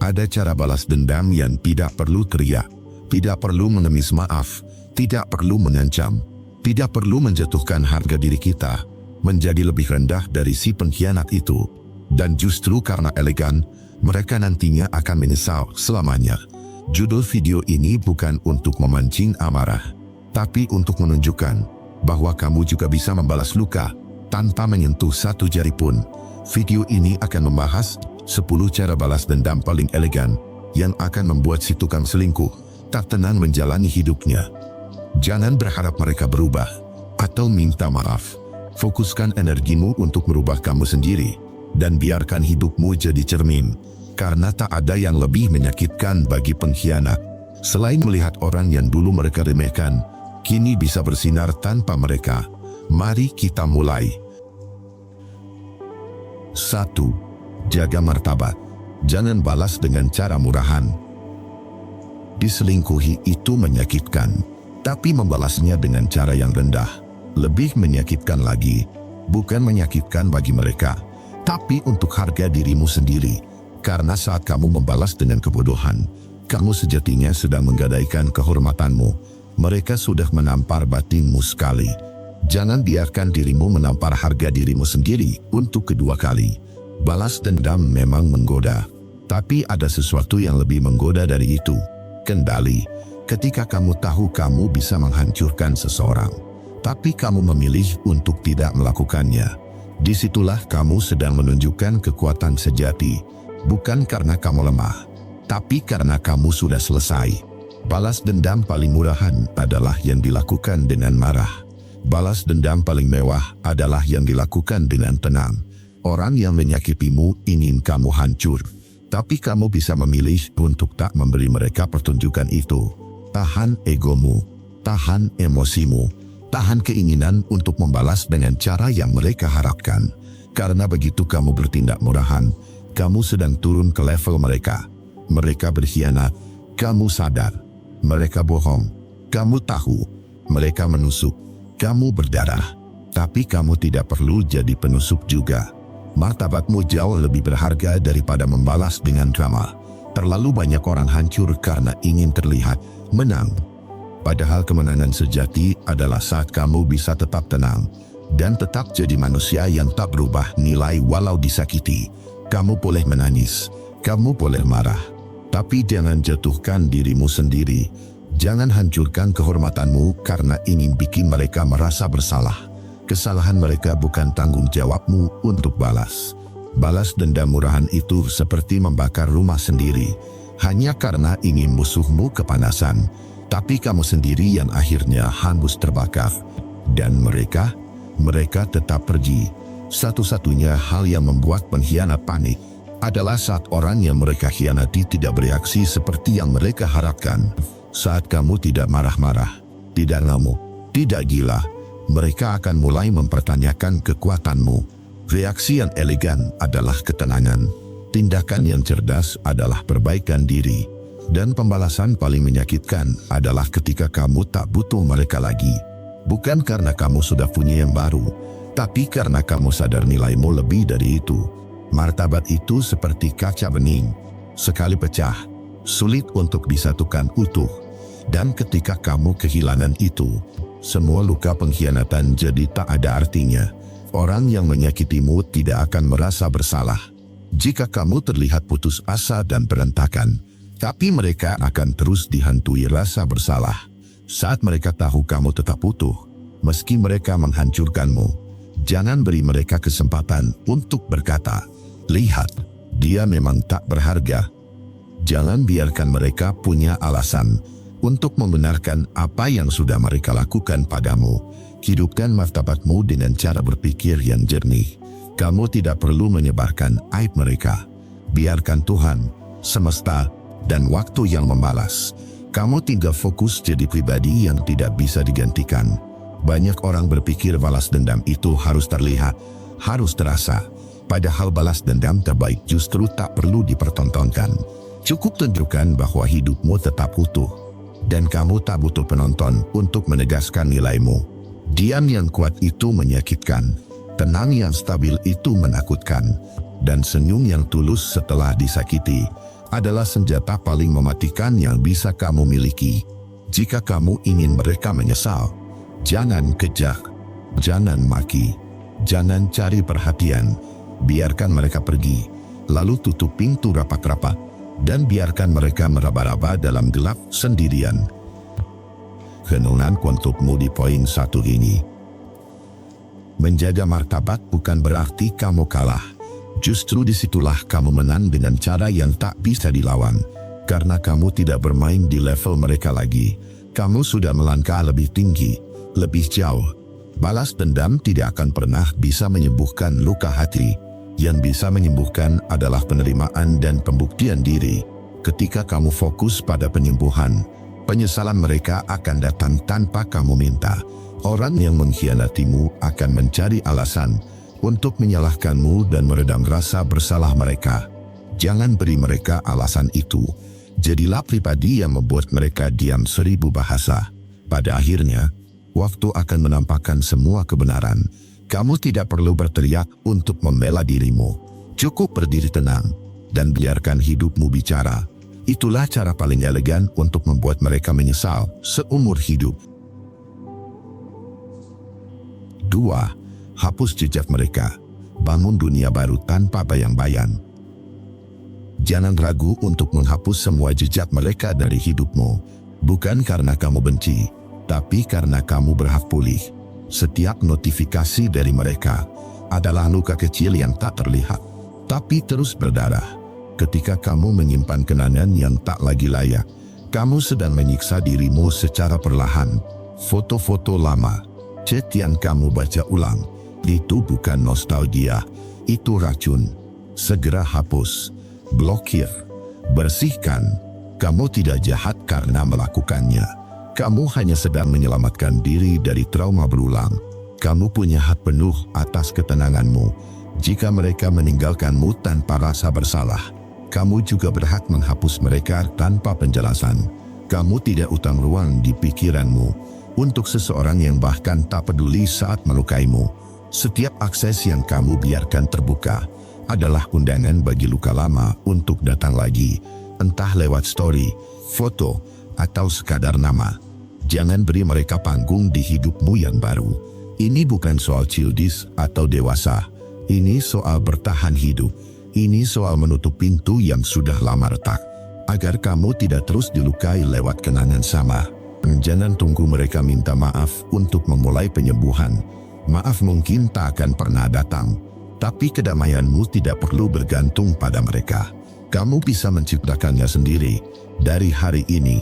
Ada cara balas dendam yang tidak perlu teriak, tidak perlu mengemis maaf, tidak perlu mengancam, tidak perlu menjatuhkan harga diri kita menjadi lebih rendah dari si pengkhianat itu. Dan justru karena elegan, mereka nantinya akan menyesal selamanya. Judul video ini bukan untuk memancing amarah, tapi untuk menunjukkan bahwa kamu juga bisa membalas luka tanpa menyentuh satu jari pun. Video ini akan membahas 10 cara balas dendam paling elegan yang akan membuat si tukang selingkuh tak tenang menjalani hidupnya. Jangan berharap mereka berubah atau minta maaf. Fokuskan energimu untuk merubah kamu sendiri dan biarkan hidupmu jadi cermin, karena tak ada yang lebih menyakitkan bagi pengkhianat selain melihat orang yang dulu mereka remehkan kini bisa bersinar tanpa mereka. Mari kita mulai. 1. Jaga martabat. Jangan balas dengan cara murahan. Diselingkuhi itu menyakitkan, tapi membalasnya dengan cara yang rendah lebih menyakitkan lagi. Bukan menyakitkan bagi mereka, tapi untuk harga dirimu sendiri. Karena saat kamu membalas dengan kebodohan, kamu sejatinya sedang menggadaikan kehormatanmu. Mereka sudah menampar batinmu sekali. Jangan biarkan dirimu menampar harga dirimu sendiri untuk kedua kali. Balas dendam memang menggoda, tapi ada sesuatu yang lebih menggoda dari itu. Kendali. Ketika kamu tahu kamu bisa menghancurkan seseorang, tapi kamu memilih untuk tidak melakukannya, disitulah kamu sedang menunjukkan kekuatan sejati. Bukan karena kamu lemah, tapi karena kamu sudah selesai. Balas dendam paling murahan adalah yang dilakukan dengan marah. Balas dendam paling mewah adalah yang dilakukan dengan tenang. Orang yang menyakitimu ingin kamu hancur, tapi kamu bisa memilih untuk tak memberi mereka pertunjukan itu. Tahan egomu, tahan emosimu, tahan keinginan untuk membalas dengan cara yang mereka harapkan. Karena begitu kamu bertindak murahan, kamu sedang turun ke level mereka. Mereka berkhianat, kamu sadar. Mereka bohong, kamu tahu. Mereka menusuk, kamu berdarah. Tapi kamu tidak perlu jadi penusuk juga. Martabatmu jauh lebih berharga daripada membalas dengan drama. Terlalu banyak orang hancur karena ingin terlihat menang. Padahal kemenangan sejati adalah saat kamu bisa tetap tenang dan tetap jadi manusia yang tak berubah nilai walau disakiti. Kamu boleh menangis, kamu boleh marah, tapi jangan jatuhkan dirimu sendiri. Jangan hancurkan kehormatanmu karena ingin bikin mereka merasa bersalah. Kesalahan mereka bukan tanggung jawabmu untuk balas. Balas dendam murahan itu seperti membakar rumah sendiri, hanya karena ingin musuhmu kepanasan, tapi kamu sendiri yang akhirnya hangus terbakar. Dan mereka tetap pergi. Satu-satunya hal yang membuat pengkhianat panik adalah saat orang yang mereka khianati tidak bereaksi seperti yang mereka harapkan. Saat kamu tidak marah-marah, tidak ngamuk, tidak gila, mereka akan mulai mempertanyakan kekuatanmu. Reaksi yang elegan adalah ketenangan. Tindakan yang cerdas adalah perbaikan diri. Dan pembalasan paling menyakitkan adalah ketika kamu tak butuh mereka lagi. Bukan karena kamu sudah punya yang baru, tapi karena kamu sadar nilaimu lebih dari itu. Martabat itu seperti kaca bening. Sekali pecah, sulit untuk disatukan utuh. Dan ketika kamu kehilangan itu, semua luka pengkhianatan jadi tak ada artinya. Orang yang menyakitimu tidak akan merasa bersalah jika kamu terlihat putus asa dan berantakan, tapi mereka akan terus dihantui rasa bersalah saat mereka tahu kamu tetap utuh, meski mereka menghancurkanmu. Jangan beri mereka kesempatan untuk berkata, "Lihat, dia memang tak berharga." Jangan biarkan mereka punya alasan untuk membenarkan apa yang sudah mereka lakukan padamu. Hidupkan martabatmu dengan cara berpikir yang jernih. Kamu tidak perlu menyebarkan aib mereka. Biarkan Tuhan, semesta, dan waktu yang membalas. Kamu tinggal fokus jadi pribadi yang tidak bisa digantikan. Banyak orang berpikir balas dendam itu harus terlihat, harus terasa. Padahal balas dendam terbaik justru tak perlu dipertontonkan. Cukup tunjukkan bahwa hidupmu tetap utuh. Dan kamu tak butuh penonton untuk menegaskan nilaimu. Diam yang kuat itu menyakitkan. Tenang yang stabil itu menakutkan. Dan senyum yang tulus setelah disakiti adalah senjata paling mematikan yang bisa kamu miliki. Jika kamu ingin mereka menyesal, jangan kejar, jangan maki, jangan cari perhatian. Biarkan mereka pergi, lalu tutup pintu rapat-rapat, dan biarkan mereka meraba-raba dalam gelap sendirian. Renungan untukmu di poin 1 ini. Menjaga martabat bukan berarti kamu kalah. Justru disitulah kamu menang dengan cara yang tak bisa dilawan. Karena kamu tidak bermain di level mereka lagi. Kamu sudah melangkah lebih tinggi, lebih jauh. Balas dendam tidak akan pernah bisa menyembuhkan luka hati. Yang bisa menyembuhkan adalah penerimaan dan pembuktian diri. Ketika kamu fokus pada penyembuhan, penyesalan mereka akan datang tanpa kamu minta. Orang yang mengkhianatimu akan mencari alasan untuk menyalahkanmu dan meredam rasa bersalah mereka. Jangan beri mereka alasan itu. Jadilah pribadi yang membuat mereka diam 1000 bahasa. Pada akhirnya, waktu akan menampakkan semua kebenaran. Kamu tidak perlu berteriak untuk membela dirimu. Cukup berdiri tenang dan biarkan hidupmu bicara. Itulah cara paling elegan untuk membuat mereka menyesal seumur hidup. 2. Hapus jejak mereka. Bangun dunia baru tanpa bayang-bayang. Jangan ragu untuk menghapus semua jejak mereka dari hidupmu. Bukan karena kamu benci, tapi karena kamu berhak pulih. Setiap notifikasi dari mereka adalah luka kecil yang tak terlihat, tapi terus berdarah. Ketika kamu menyimpan kenangan yang tak lagi layak, kamu sedang menyiksa dirimu secara perlahan. Foto-foto lama, chat yang kamu baca ulang, itu bukan nostalgia, itu racun. Segera hapus, blokir, bersihkan. Kamu tidak jahat karena melakukannya. Kamu hanya sedang menyelamatkan diri dari trauma berulang. Kamu punya hak penuh atas ketenanganmu. Jika mereka meninggalkanmu tanpa rasa bersalah, kamu juga berhak menghapus mereka tanpa penjelasan. Kamu tidak utang ruang di pikiranmu untuk seseorang yang bahkan tak peduli saat melukaimu. Setiap akses yang kamu biarkan terbuka adalah undangan bagi luka lama untuk datang lagi, entah lewat story, foto, atau sekadar nama. Jangan beri mereka panggung di hidupmu yang baru. Ini bukan soal childish atau dewasa. Ini soal bertahan hidup. Ini soal menutup pintu yang sudah lama retak, agar kamu tidak terus dilukai lewat kenangan sama. Jangan tunggu mereka minta maaf untuk memulai penyembuhan. Maaf mungkin tak akan pernah datang, tapi kedamaianmu tidak perlu bergantung pada mereka. Kamu bisa menciptakannya sendiri. Dari hari ini,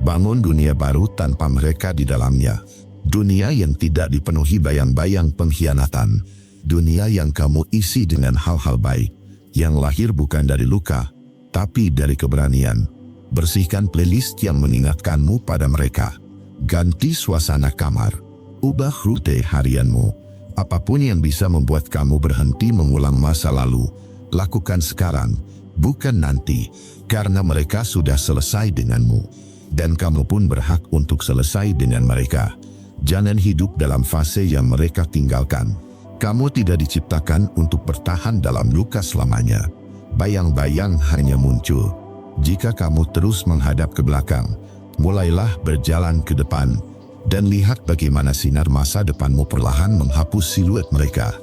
bangun dunia baru tanpa mereka di dalamnya. Dunia yang tidak dipenuhi bayang-bayang pengkhianatan. Dunia yang kamu isi dengan hal-hal baik, yang lahir bukan dari luka, tapi dari keberanian. Bersihkan playlist yang mengingatkanmu pada mereka. Ganti suasana kamar. Ubah rute harianmu. Apapun yang bisa membuat kamu berhenti mengulang masa lalu, lakukan sekarang, bukan nanti, karena mereka sudah selesai denganmu. Dan kamu pun berhak untuk selesai dengan mereka. Jangan hidup dalam fase yang mereka tinggalkan. Kamu tidak diciptakan untuk bertahan dalam luka selamanya. Bayang-bayang hanya muncul jika kamu terus menghadap ke belakang. Mulailah berjalan ke depan dan lihat bagaimana sinar masa depanmu perlahan menghapus siluet mereka.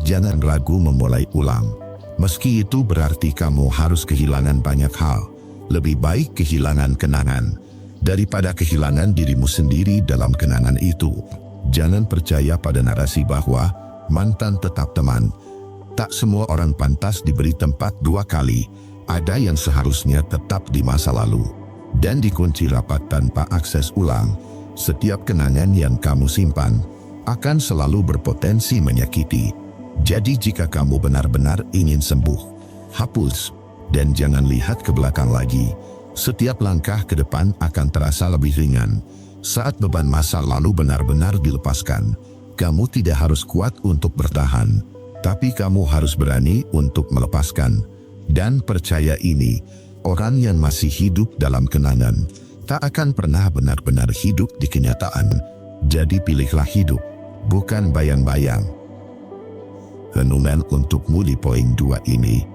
Jangan ragu memulai ulang. Meski itu berarti kamu harus kehilangan banyak hal. Lebih baik kehilangan kenangan daripada kehilangan dirimu sendiri dalam kenangan itu. Jangan percaya pada narasi bahwa mantan tetap teman. Tak semua orang pantas diberi tempat 2 kali. Ada yang seharusnya tetap di masa lalu dan dikunci rapat tanpa akses ulang. Setiap kenangan yang kamu simpan akan selalu berpotensi menyakiti. Jadi jika kamu benar-benar ingin sembuh, hapus dan jangan lihat ke belakang lagi. Setiap langkah ke depan akan terasa lebih ringan saat beban masa lalu benar-benar dilepaskan. Kamu tidak harus kuat untuk bertahan, tapi kamu harus berani untuk melepaskan. Dan percaya ini, orang yang masih hidup dalam kenangan tak akan pernah benar-benar hidup di kenyataan. Jadi pilihlah hidup, bukan bayang-bayang. Renungan untukmu di poin 2 ini.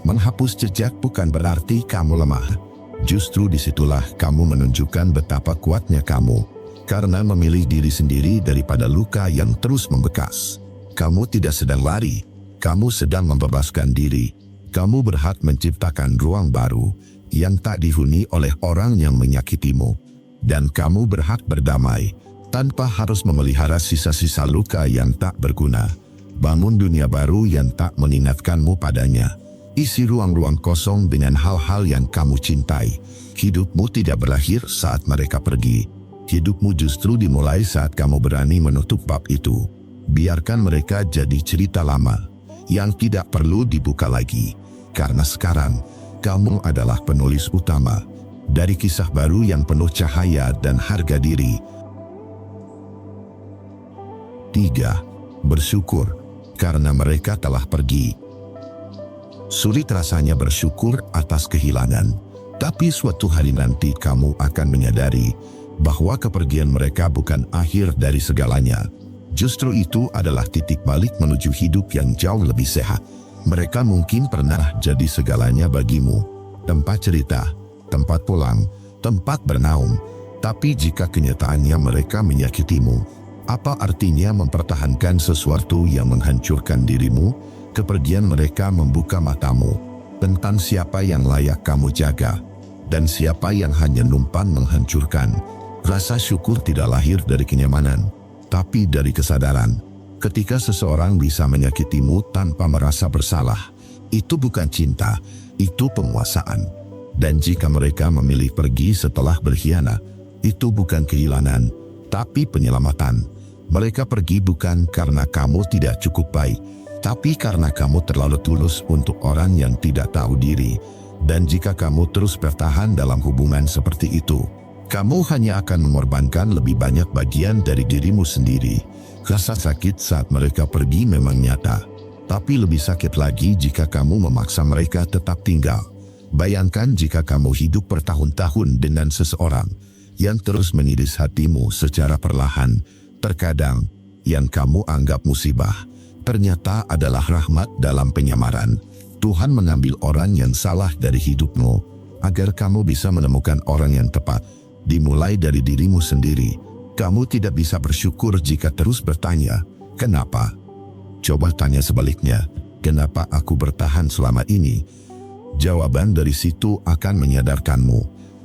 Menghapus jejak bukan berarti kamu lemah. Justru disitulah kamu menunjukkan betapa kuatnya kamu, karena memilih diri sendiri daripada luka yang terus membekas. Kamu tidak sedang lari, kamu sedang membebaskan diri. Kamu berhak menciptakan ruang baru yang tak dihuni oleh orang yang menyakitimu. Dan kamu berhak berdamai tanpa harus memelihara sisa-sisa luka yang tak berguna. Bangun dunia baru yang tak mengingatkanmu padanya. Isi ruang-ruang kosong dengan hal-hal yang kamu cintai. Hidupmu tidak berakhir saat mereka pergi. Hidupmu justru dimulai saat kamu berani menutup bab itu. Biarkan mereka jadi cerita lama yang tidak perlu dibuka lagi. Karena sekarang, kamu adalah penulis utama dari kisah baru yang penuh cahaya dan harga diri. 3. Bersyukur karena mereka telah pergi. Sulit rasanya bersyukur atas kehilangan, tapi suatu hari nanti kamu akan menyadari bahwa kepergian mereka bukan akhir dari segalanya. Justru itu adalah titik balik menuju hidup yang jauh lebih sehat. Mereka mungkin pernah jadi segalanya bagimu, tempat cerita, tempat pulang, tempat bernaung. Tapi jika kenyataannya mereka menyakitimu, apa artinya mempertahankan sesuatu yang menghancurkan dirimu? Kepergian mereka membuka matamu tentang siapa yang layak kamu jaga dan siapa yang hanya numpang menghancurkan. Rasa syukur tidak lahir dari kenyamanan, tapi dari kesadaran. Ketika seseorang bisa menyakitimu tanpa merasa bersalah, itu bukan cinta, itu penguasaan. Dan jika mereka memilih pergi setelah berkhianat, itu bukan kehilangan, tapi penyelamatan. Mereka pergi bukan karena kamu tidak cukup baik, tapi karena kamu terlalu tulus untuk orang yang tidak tahu diri. Dan jika kamu terus bertahan dalam hubungan seperti itu, kamu hanya akan mengorbankan lebih banyak bagian dari dirimu sendiri. Rasa sakit saat mereka pergi memang nyata, tapi lebih sakit lagi jika kamu memaksa mereka tetap tinggal. Bayangkan jika kamu hidup bertahun-tahun dengan seseorang yang terus mengiris hatimu secara perlahan. Terkadang, yang kamu anggap musibah, ternyata adalah rahmat dalam penyamaran. Tuhan mengambil orang yang salah dari hidupmu, agar kamu bisa menemukan orang yang tepat. Dimulai dari dirimu sendiri. Kamu tidak bisa bersyukur jika terus bertanya, kenapa? Coba tanya sebaliknya, kenapa aku bertahan selama ini? Jawaban dari situ akan menyadarkanmu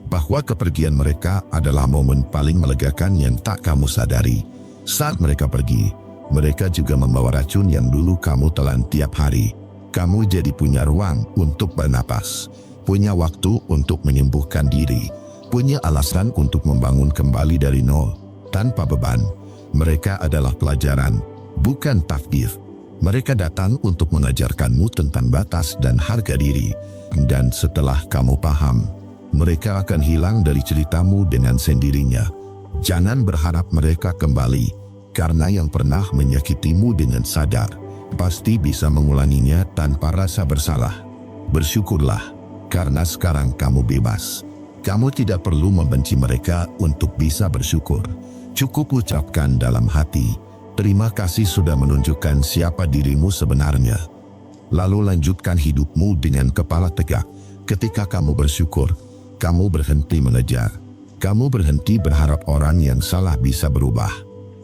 bahwa kepergian mereka adalah momen paling melegakan yang tak kamu sadari. Saat mereka pergi, mereka juga membawa racun yang dulu kamu telan tiap hari. Kamu jadi punya ruang untuk bernapas, punya waktu untuk menyembuhkan diri, punya alasan untuk membangun kembali dari nol. Tanpa beban. Mereka adalah pelajaran, bukan takdir. Mereka datang untuk mengajarkanmu tentang batas dan harga diri. Dan setelah kamu paham, mereka akan hilang dari ceritamu dengan sendirinya. Jangan berharap mereka kembali, karena yang pernah menyakitimu dengan sadar, pasti bisa mengulanginya tanpa rasa bersalah. Bersyukurlah, karena sekarang kamu bebas. Kamu tidak perlu membenci mereka untuk bisa bersyukur. Cukup ucapkan dalam hati, terima kasih sudah menunjukkan siapa dirimu sebenarnya. Lalu lanjutkan hidupmu dengan kepala tegak. Ketika kamu bersyukur, kamu berhenti mengejar. Kamu berhenti berharap orang yang salah bisa berubah.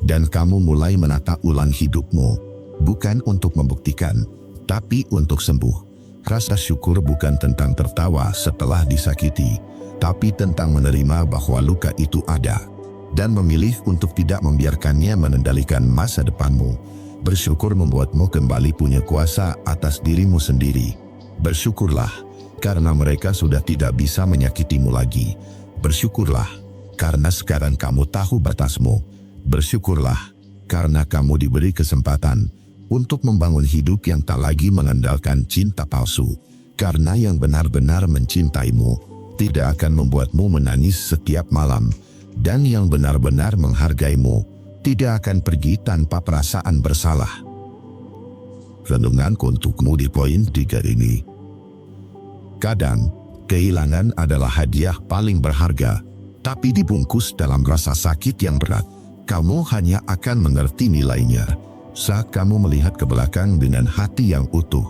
Dan kamu mulai menata ulang hidupmu. Bukan untuk membuktikan, tapi untuk sembuh. Rasa syukur bukan tentang tertawa setelah disakiti, tapi tentang menerima bahwa luka itu ada. Dan memilih untuk tidak membiarkannya mengendalikan masa depanmu. Bersyukur membuatmu kembali punya kuasa atas dirimu sendiri. Bersyukurlah, karena mereka sudah tidak bisa menyakitimu lagi. Bersyukurlah, karena sekarang kamu tahu batasmu. Bersyukurlah, karena kamu diberi kesempatan untuk membangun hidup yang tak lagi mengandalkan cinta palsu. Karena yang benar-benar mencintaimu tidak akan membuatmu menangis setiap malam. Dan yang benar-benar menghargaimu tidak akan pergi tanpa perasaan bersalah. Renungan untukmu di poin 3 ini. Kadang, kehilangan adalah hadiah paling berharga, tapi dibungkus dalam rasa sakit yang berat. Kamu hanya akan mengerti nilainya saat kamu melihat ke belakang dengan hati yang utuh.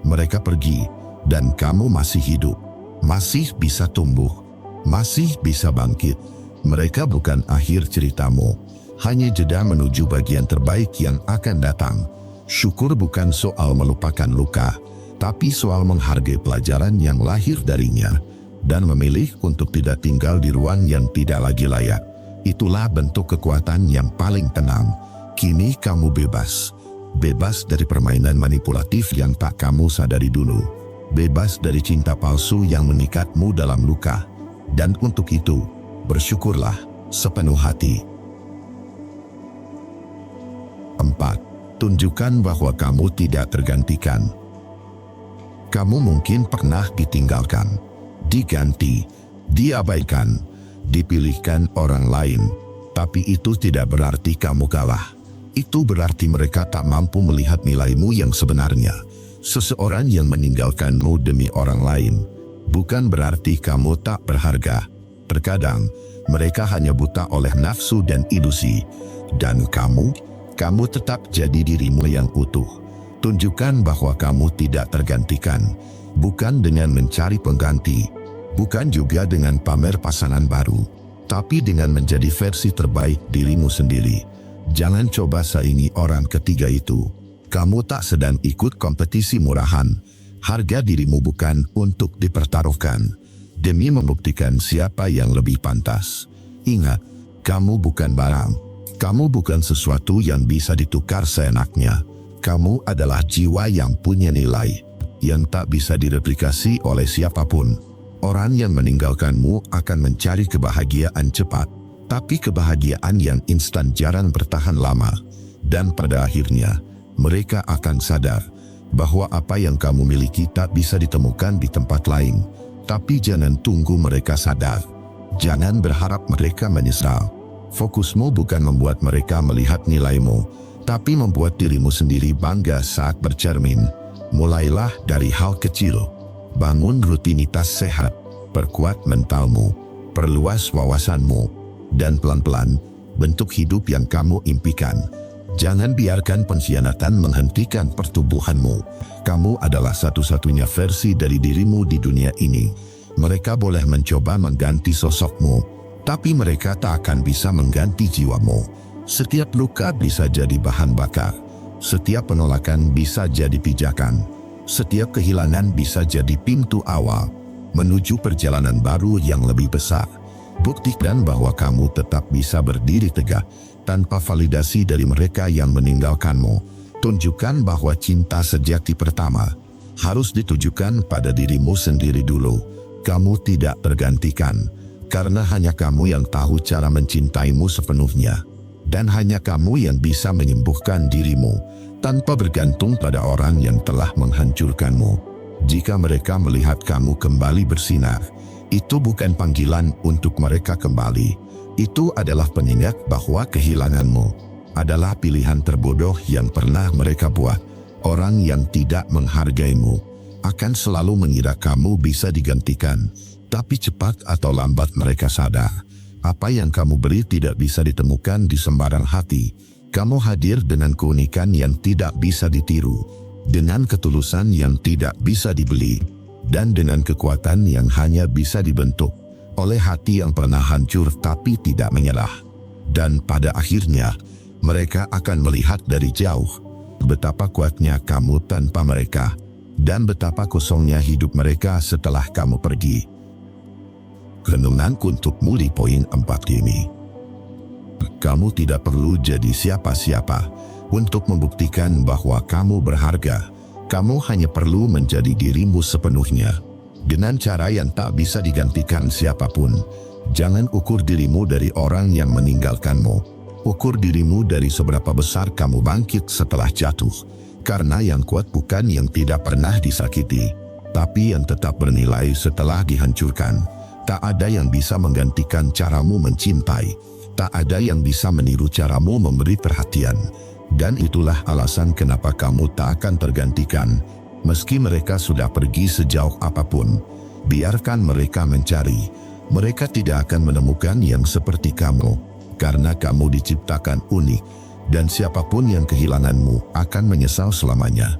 Mereka pergi, dan kamu masih hidup, masih bisa tumbuh, masih bisa bangkit. Mereka bukan akhir ceritamu, hanya jeda menuju bagian terbaik yang akan datang. Syukur bukan soal melupakan luka, tapi soal menghargai pelajaran yang lahir darinya dan memilih untuk tidak tinggal di ruang yang tidak lagi layak. Itulah bentuk kekuatan yang paling tenang. Kini kamu bebas. Bebas dari permainan manipulatif yang tak kamu sadari dulu. Bebas dari cinta palsu yang mengikatmu dalam luka. Dan untuk itu, bersyukurlah sepenuh hati. 4. Tunjukkan bahwa kamu tidak tergantikan. Kamu mungkin pernah ditinggalkan, diganti, diabaikan, dipilihkan orang lain. Tapi itu tidak berarti kamu kalah. Itu berarti mereka tak mampu melihat nilaimu yang sebenarnya. Seseorang yang meninggalkanmu demi orang lain bukan berarti kamu tak berharga. Terkadang mereka hanya buta oleh nafsu dan ilusi. Dan kamu tetap jadi dirimu yang utuh. Tunjukkan bahwa kamu tidak tergantikan, bukan dengan mencari pengganti, bukan juga dengan pamer pasangan baru, tapi dengan menjadi versi terbaik dirimu sendiri. Jangan coba saingi orang ketiga itu. Kamu tak sedang ikut kompetisi murahan. Harga dirimu bukan untuk dipertaruhkan demi membuktikan siapa yang lebih pantas. Ingat, kamu bukan barang. Kamu bukan sesuatu yang bisa ditukar seenaknya. Kamu adalah jiwa yang punya nilai, yang tak bisa direplikasi oleh siapapun. Orang yang meninggalkanmu akan mencari kebahagiaan cepat, tapi kebahagiaan yang instan jarang bertahan lama. Dan pada akhirnya, mereka akan sadar bahwa apa yang kamu miliki tak bisa ditemukan di tempat lain. Tapi jangan tunggu mereka sadar. Jangan berharap mereka menyesal. Fokusmu bukan membuat mereka melihat nilaimu, tapi membuat dirimu sendiri bangga saat bercermin. Mulailah dari hal kecil. Bangun rutinitas sehat, perkuat mentalmu, perluas wawasanmu, dan pelan-pelan bentuk hidup yang kamu impikan. Jangan biarkan pengkhianatan menghentikan pertumbuhanmu. Kamu adalah satu-satunya versi dari dirimu di dunia ini. Mereka boleh mencoba mengganti sosokmu, tapi mereka tak akan bisa mengganti jiwamu. Setiap luka bisa jadi bahan bakar. Setiap penolakan bisa jadi pijakan. Setiap kehilangan bisa jadi pintu awal menuju perjalanan baru yang lebih besar. Buktikan bahwa kamu tetap bisa berdiri tegak tanpa validasi dari mereka yang meninggalkanmu. Tunjukkan bahwa cinta sejati pertama harus ditujukan pada dirimu sendiri dulu. Kamu tidak tergantikan, karena hanya kamu yang tahu cara mencintaimu sepenuhnya. Dan hanya kamu yang bisa menyembuhkan dirimu tanpa bergantung pada orang yang telah menghancurkanmu. Jika mereka melihat kamu kembali bersinar, itu bukan panggilan untuk mereka kembali. Itu adalah pengingat bahwa kehilanganmu adalah pilihan terbodoh yang pernah mereka buat. Orang yang tidak menghargaimu akan selalu mengira kamu bisa digantikan. Tapi cepat atau lambat mereka sadar, apa yang kamu beri tidak bisa ditemukan di sembarang hati. Kamu hadir dengan keunikan yang tidak bisa ditiru, dengan ketulusan yang tidak bisa dibeli, dan dengan kekuatan yang hanya bisa dibentuk oleh hati yang pernah hancur tapi tidak menyerah. Dan pada akhirnya, mereka akan melihat dari jauh betapa kuatnya kamu tanpa mereka, dan betapa kosongnya hidup mereka setelah kamu pergi. Renunganku untukmu di poin 4 ini. Kamu tidak perlu jadi siapa-siapa untuk membuktikan bahwa kamu berharga. Kamu hanya perlu menjadi dirimu sepenuhnya, dengan cara yang tak bisa digantikan siapapun. Jangan ukur dirimu dari orang yang meninggalkanmu. Ukur dirimu dari seberapa besar kamu bangkit setelah jatuh. Karena yang kuat bukan yang tidak pernah disakiti, tapi yang tetap bernilai setelah dihancurkan. Tak ada yang bisa menggantikan caramu mencintai. Tak ada yang bisa meniru caramu memberi perhatian. Dan itulah alasan kenapa kamu tak akan tergantikan. Meski mereka sudah pergi sejauh apapun, biarkan mereka mencari. Mereka tidak akan menemukan yang seperti kamu, karena kamu diciptakan unik, dan siapapun yang kehilanganmu akan menyesal selamanya.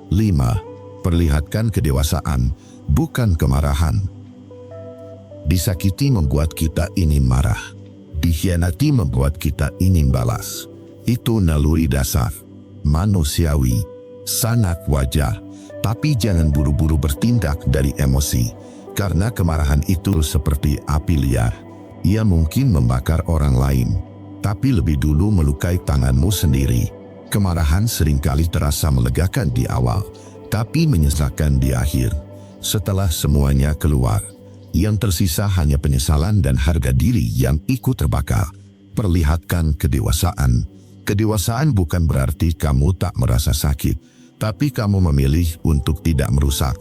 5. Perlihatkan kedewasaan, bukan kemarahan. Disakiti membuat kita ingin marah. Dikhianati membuat kita ingin balas. Itu naluri dasar, manusiawi, sangat wajar. Tapi jangan buru-buru bertindak dari emosi, karena kemarahan itu seperti api liar. Ia mungkin membakar orang lain, tapi lebih dulu melukai tanganmu sendiri. Kemarahan seringkali terasa melegakan di awal, tapi menyesalkan di akhir. Setelah semuanya keluar, yang tersisa hanya penyesalan dan harga diri yang ikut terbakar. Perlihatkan kedewasaan. Kedewasaan bukan berarti kamu tak merasa sakit, tapi kamu memilih untuk tidak merusak.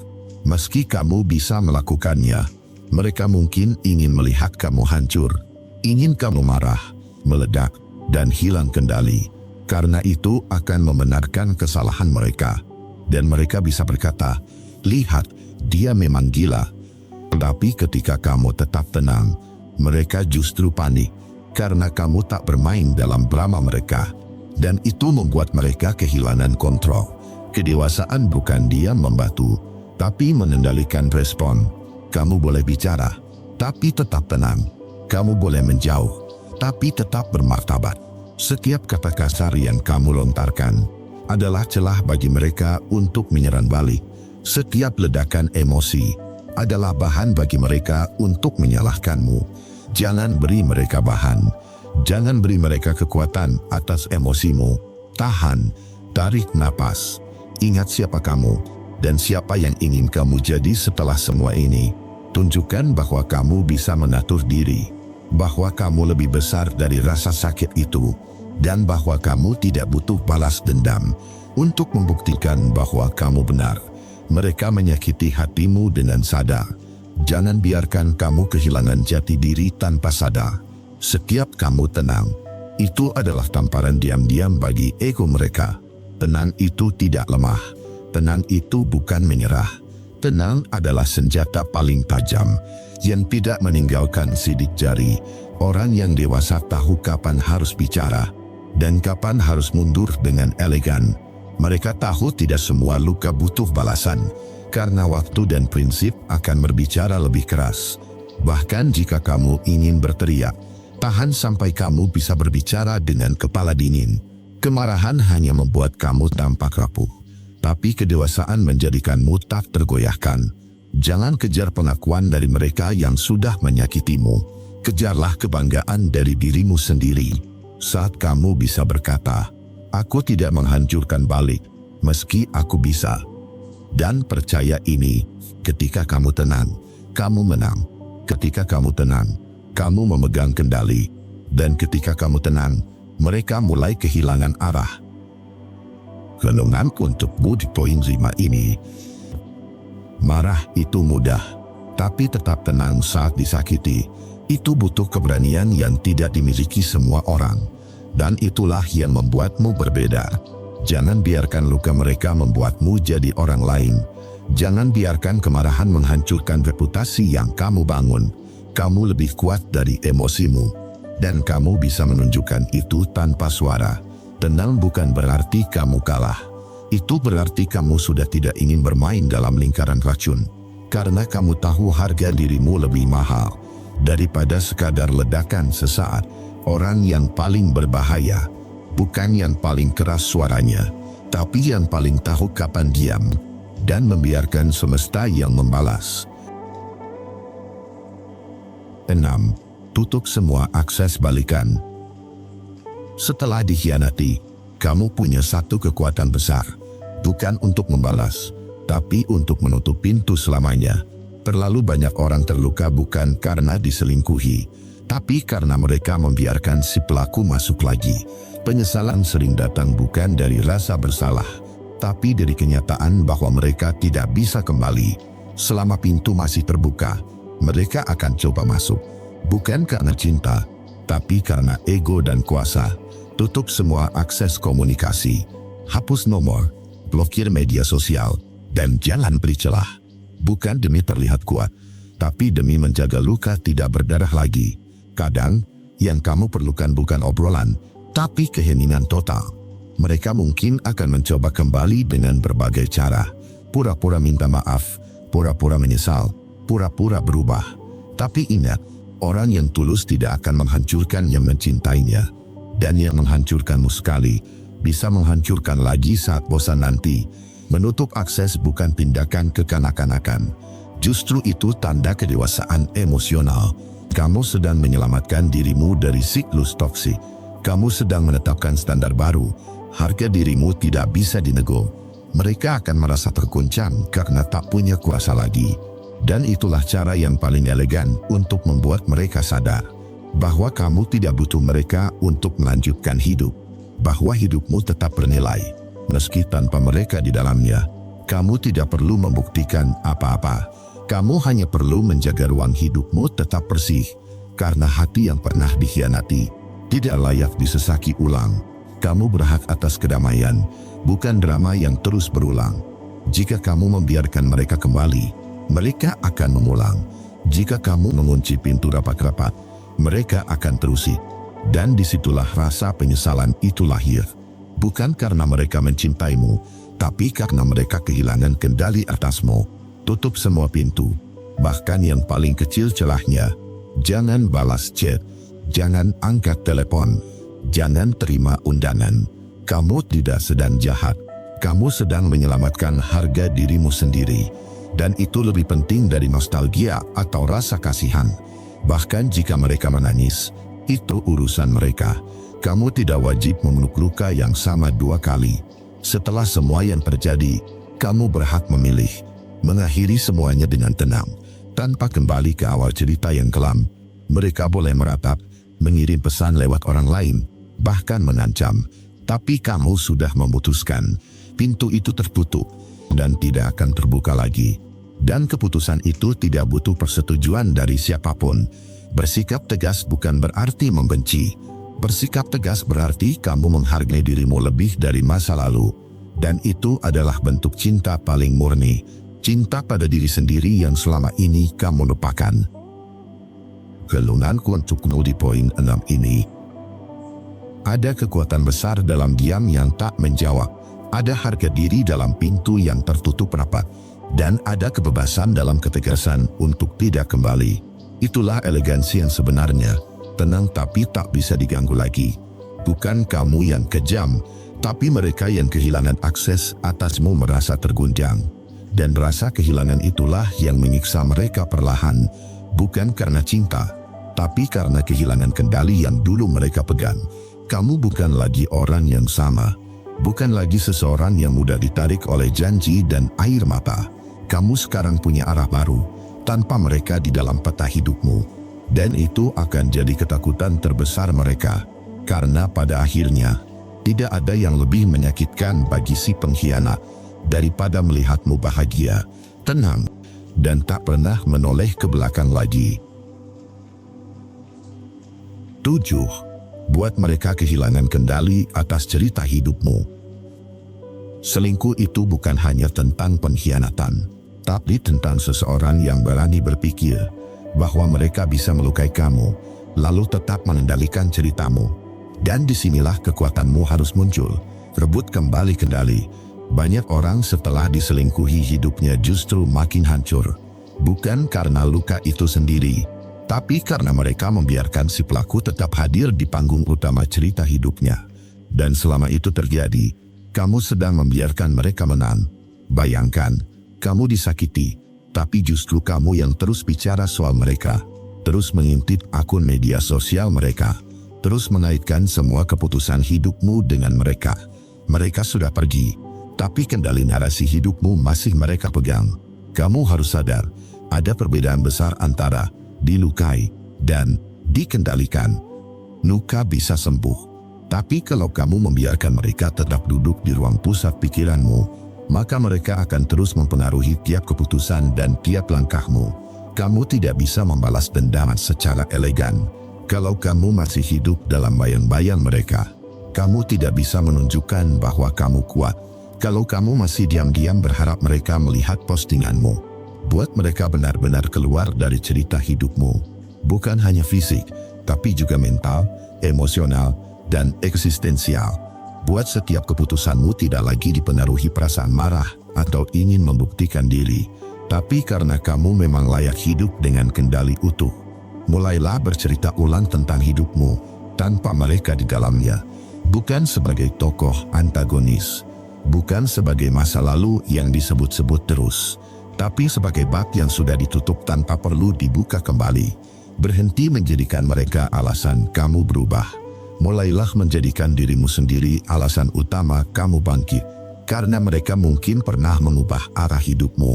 Meski kamu bisa melakukannya, mereka mungkin ingin melihat kamu hancur, ingin kamu marah, meledak, dan hilang kendali. Karena itu akan membenarkan kesalahan mereka. Dan mereka bisa berkata, lihat, dia memang gila. Tetapi ketika kamu tetap tenang, mereka justru panik karena kamu tak bermain dalam drama mereka. Dan itu membuat mereka kehilangan kontrol. Kedewasaan bukan diam membatu, tapi mengendalikan respon. Kamu boleh bicara, tapi tetap tenang. Kamu boleh menjauh, tapi tetap bermartabat. Setiap kata kasar yang kamu lontarkan adalah celah bagi mereka untuk menyerang balik. Setiap ledakan emosi adalah bahan bagi mereka untuk menyalahkanmu. Jangan beri mereka bahan. Jangan beri mereka kekuatan atas emosimu. Tahan, tarik napas. Ingat siapa kamu dan siapa yang ingin kamu jadi setelah semua ini. Tunjukkan bahwa kamu bisa mengatur diri, bahwa kamu lebih besar dari rasa sakit itu, dan bahwa kamu tidak butuh balas dendam untuk membuktikan bahwa kamu benar. Mereka menyakiti hatimu dengan sadar. Jangan biarkan kamu kehilangan jati diri tanpa sadar. Setiap kamu tenang, itu adalah tamparan diam-diam bagi ego mereka. Tenang itu tidak lemah. Tenang itu bukan menyerah. Tenang adalah senjata paling tajam yang tidak meninggalkan sidik jari. Orang yang dewasa tahu kapan harus bicara dan kapan harus mundur dengan elegan. Mereka tahu tidak semua luka butuh balasan, karena waktu dan prinsip akan berbicara lebih keras. Bahkan jika kamu ingin berteriak, tahan sampai kamu bisa berbicara dengan kepala dingin. Kemarahan hanya membuat kamu tampak rapuh, tapi kedewasaan menjadikanmu tak tergoyahkan. Jangan kejar pengakuan dari mereka yang sudah menyakitimu. Kejarlah kebanggaan dari dirimu sendiri. Saat kamu bisa berkata, aku tidak menghancurkan balik, meski aku bisa. Dan percaya ini, ketika kamu tenang, kamu menang. Ketika kamu tenang, kamu memegang kendali. Dan ketika kamu tenang, mereka mulai kehilangan arah. Renungan untukmu di poin 5 ini. Marah itu mudah, tapi tetap tenang saat disakiti. Itu butuh keberanian yang tidak dimiliki semua orang. Dan itulah yang membuatmu berbeda. Jangan biarkan luka mereka membuatmu jadi orang lain. Jangan biarkan kemarahan menghancurkan reputasi yang kamu bangun. Kamu lebih kuat dari emosimu. Dan kamu bisa menunjukkan itu tanpa suara. Tenang bukan berarti kamu kalah. Itu berarti kamu sudah tidak ingin bermain dalam lingkaran racun. Karena kamu tahu harga dirimu lebih mahal daripada sekadar ledakan sesaat. Orang yang paling berbahaya bukan yang paling keras suaranya, tapi yang paling tahu kapan diam dan membiarkan semesta yang membalas. 6. Tutup semua akses balikan. Setelah dikhianati, kamu punya satu kekuatan besar, bukan untuk membalas, tapi untuk menutup pintu selamanya. Terlalu banyak orang terluka bukan karena diselingkuhi, tapi karena mereka membiarkan si pelaku masuk lagi. Penyesalan sering datang bukan dari rasa bersalah, tapi dari kenyataan bahwa mereka tidak bisa kembali. Selama pintu masih terbuka, mereka akan coba masuk. Bukan karena cinta, tapi karena ego dan kuasa. Tutup semua akses komunikasi. Hapus nomor, blokir media sosial, dan jangan beri celah. Bukan demi terlihat kuat, tapi demi menjaga luka tidak berdarah lagi. Kadang, yang kamu perlukan bukan obrolan, tapi keheningan total. Mereka mungkin akan mencoba kembali dengan berbagai cara. Pura-pura minta maaf, pura-pura menyesal, pura-pura berubah. Tapi ingat, orang yang tulus tidak akan menghancurkan yang mencintainya. Dan yang menghancurkanmu sekali, bisa menghancurkan lagi saat bosan nanti. Menutup akses bukan tindakan kekanak-kanakan. Justru itu tanda kedewasaan emosional. Kamu sedang menyelamatkan dirimu dari siklus toksik. Kamu sedang menetapkan standar baru. Harga dirimu tidak bisa dinego. Mereka akan merasa terguncang karena tak punya kuasa lagi. Dan itulah cara yang paling elegan untuk membuat mereka sadar bahwa kamu tidak butuh mereka untuk melanjutkan hidup. Bahwa hidupmu tetap bernilai. Meski tanpa mereka di dalamnya, kamu tidak perlu membuktikan apa-apa. Kamu hanya perlu menjaga ruang hidupmu tetap bersih. Karena hati yang pernah dikhianati tidak layak disesaki ulang. Kamu berhak atas kedamaian, bukan drama yang terus berulang. Jika kamu membiarkan mereka kembali, mereka akan mengulang. Jika kamu mengunci pintu rapat-rapat, mereka akan terusik. Dan disitulah rasa penyesalan itu lahir. Bukan karena mereka mencintaimu, tapi karena mereka kehilangan kendali atasmu. Tutup semua pintu, bahkan yang paling kecil celahnya. Jangan balas chat, jangan angkat telepon. Jangan terima undangan. Kamu tidak sedang jahat. Kamu sedang menyelamatkan harga dirimu sendiri. Dan itu lebih penting dari nostalgia atau rasa kasihan. Bahkan jika mereka menangis, itu urusan mereka. Kamu tidak wajib memeluk luka yang sama 2 kali. Setelah semua yang terjadi, kamu berhak memilih. Mengakhiri semuanya dengan tenang. Tanpa kembali ke awal cerita yang kelam. Mereka boleh meratap, mengirim pesan lewat orang lain, bahkan mengancam. Tapi kamu sudah memutuskan. Pintu itu tertutup dan tidak akan terbuka lagi. Dan keputusan itu tidak butuh persetujuan dari siapapun. Bersikap tegas bukan berarti membenci. Bersikap tegas berarti kamu menghargai dirimu lebih dari masa lalu. Dan itu adalah bentuk cinta paling murni. Cinta pada diri sendiri yang selama ini kamu lupakan. Kelunanku untukmu di poin 6 ini. Ada kekuatan besar dalam diam yang tak menjawab. Ada harga diri dalam pintu yang tertutup rapat. Dan ada kebebasan dalam ketegasan untuk tidak kembali. Itulah elegansi yang sebenarnya. Tenang tapi tak bisa diganggu lagi. Bukan kamu yang kejam, tapi mereka yang kehilangan akses atasmu merasa terguncang. Dan rasa kehilangan itulah yang menyiksa mereka perlahan. Bukan karena cinta, tapi karena kehilangan kendali yang dulu mereka pegang. Kamu bukan lagi orang yang sama. Bukan lagi seseorang yang mudah ditarik oleh janji dan air mata. Kamu sekarang punya arah baru, tanpa mereka di dalam peta hidupmu. Dan itu akan jadi ketakutan terbesar mereka. Karena pada akhirnya, tidak ada yang lebih menyakitkan bagi si pengkhianat daripada melihatmu bahagia, tenang, dan tak pernah menoleh ke belakang lagi. 7. Buat mereka kehilangan kendali atas cerita hidupmu. Selingkuh itu bukan hanya tentang pengkhianatan, tapi tentang seseorang yang berani berpikir bahwa mereka bisa melukai kamu, lalu tetap mengendalikan ceritamu. Dan disinilah kekuatanmu harus muncul. Rebut kembali kendali. Banyak orang setelah diselingkuhi hidupnya justru makin hancur. Bukan karena luka itu sendiri, tapi karena mereka membiarkan si pelaku tetap hadir di panggung utama cerita hidupnya. Dan selama itu terjadi, kamu sedang membiarkan mereka menang. Bayangkan, kamu disakiti, tapi justru kamu yang terus bicara soal mereka, terus mengintip akun media sosial mereka, terus mengaitkan semua keputusan hidupmu dengan mereka. Mereka sudah pergi, tapi kendali narasi hidupmu masih mereka pegang. Kamu harus sadar, ada perbedaan besar antara dilukai dan dikendalikan. Luka bisa sembuh, tapi kalau kamu membiarkan mereka tetap duduk di ruang pusat pikiranmu, maka mereka akan terus mempengaruhi tiap keputusan dan tiap langkahmu. Kamu tidak bisa membalas dendam secara elegan. Kalau kamu masih hidup dalam bayang-bayang mereka, kamu tidak bisa menunjukkan bahwa kamu kuat. Kalau kamu masih diam-diam berharap mereka melihat postinganmu, buat mereka benar-benar keluar dari cerita hidupmu. Bukan hanya fisik, tapi juga mental, emosional, dan eksistensial. Buat setiap keputusanmu tidak lagi dipengaruhi perasaan marah atau ingin membuktikan diri, tapi karena kamu memang layak hidup dengan kendali utuh. Mulailah bercerita ulang tentang hidupmu tanpa mereka di dalamnya, bukan sebagai tokoh antagonis, bukan sebagai masa lalu yang disebut-sebut terus, tapi sebagai bab yang sudah ditutup tanpa perlu dibuka kembali. Berhenti menjadikan mereka alasan kamu berubah. Mulailah menjadikan dirimu sendiri alasan utama kamu bangkit. Karena mereka mungkin pernah mengubah arah hidupmu,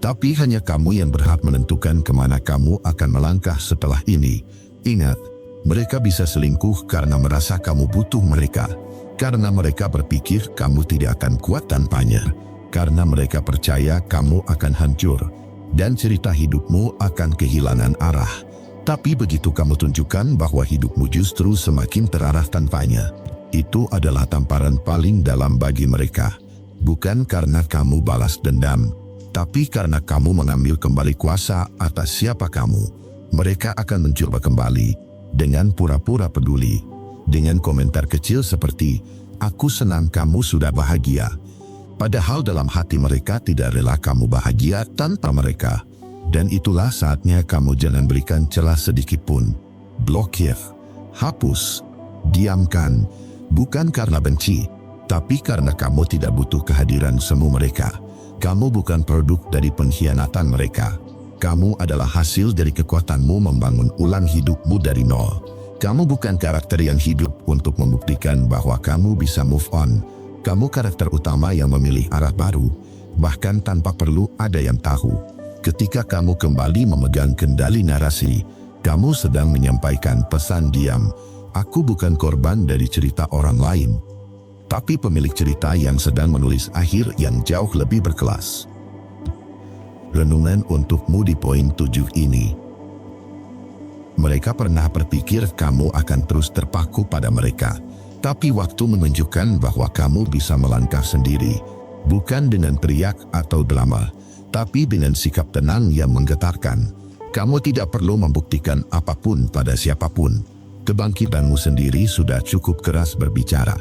tapi hanya kamu yang berhak menentukan kemana kamu akan melangkah setelah ini. Ingat, mereka bisa selingkuh karena merasa kamu butuh mereka, karena mereka berpikir kamu tidak akan kuat tanpanya, karena mereka percaya kamu akan hancur, dan cerita hidupmu akan kehilangan arah. Tapi begitu kamu tunjukkan bahwa hidupmu justru semakin terarah tanpanya, itu adalah tamparan paling dalam bagi mereka. Bukan karena kamu balas dendam, tapi karena kamu mengambil kembali kuasa atas siapa kamu. Mereka akan mencoba kembali dengan pura-pura peduli, dengan komentar kecil seperti, "Aku senang kamu sudah bahagia." Padahal dalam hati mereka tidak rela kamu bahagia tanpa mereka. Dan itulah saatnya kamu jangan berikan celah sedikit pun. Blokir, hapus, diamkan, bukan karena benci, tapi karena kamu tidak butuh kehadiran semu mereka. Kamu bukan produk dari pengkhianatan mereka. Kamu adalah hasil dari kekuatanmu membangun ulang hidupmu dari nol. Kamu bukan karakter yang hidup untuk membuktikan bahwa kamu bisa move on. Kamu karakter utama yang memilih arah baru, bahkan tanpa perlu ada yang tahu. Ketika kamu kembali memegang kendali narasi, kamu sedang menyampaikan pesan diam. Aku bukan korban dari cerita orang lain, tapi pemilik cerita yang sedang menulis akhir yang jauh lebih berkelas. Renungan untukmu di poin 7 ini. Mereka pernah berpikir kamu akan terus terpaku pada mereka, tapi waktu menunjukkan bahwa kamu bisa melangkah sendiri, bukan dengan teriak atau drama, tapi dengan sikap tenang yang menggetarkan. Kamu tidak perlu membuktikan apapun pada siapapun. Kebangkitanmu sendiri sudah cukup keras berbicara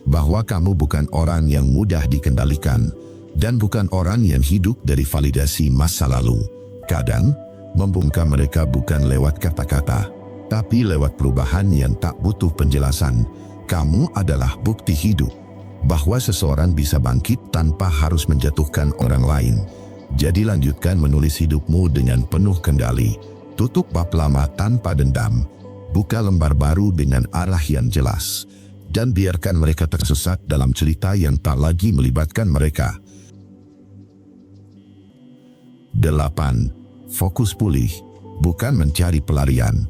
bahwa kamu bukan orang yang mudah dikendalikan dan bukan orang yang hidup dari validasi masa lalu. Kadang, membungkam mereka bukan lewat kata-kata, tapi lewat perubahan yang tak butuh penjelasan. Kamu adalah bukti hidup bahwa seseorang bisa bangkit tanpa harus menjatuhkan orang lain. Jadi lanjutkan menulis hidupmu dengan penuh kendali. Tutup bab lama tanpa dendam. Buka lembar baru dengan arah yang jelas. Dan biarkan mereka tersesat dalam cerita yang tak lagi melibatkan mereka. 8. Fokus pulih, bukan mencari pelarian.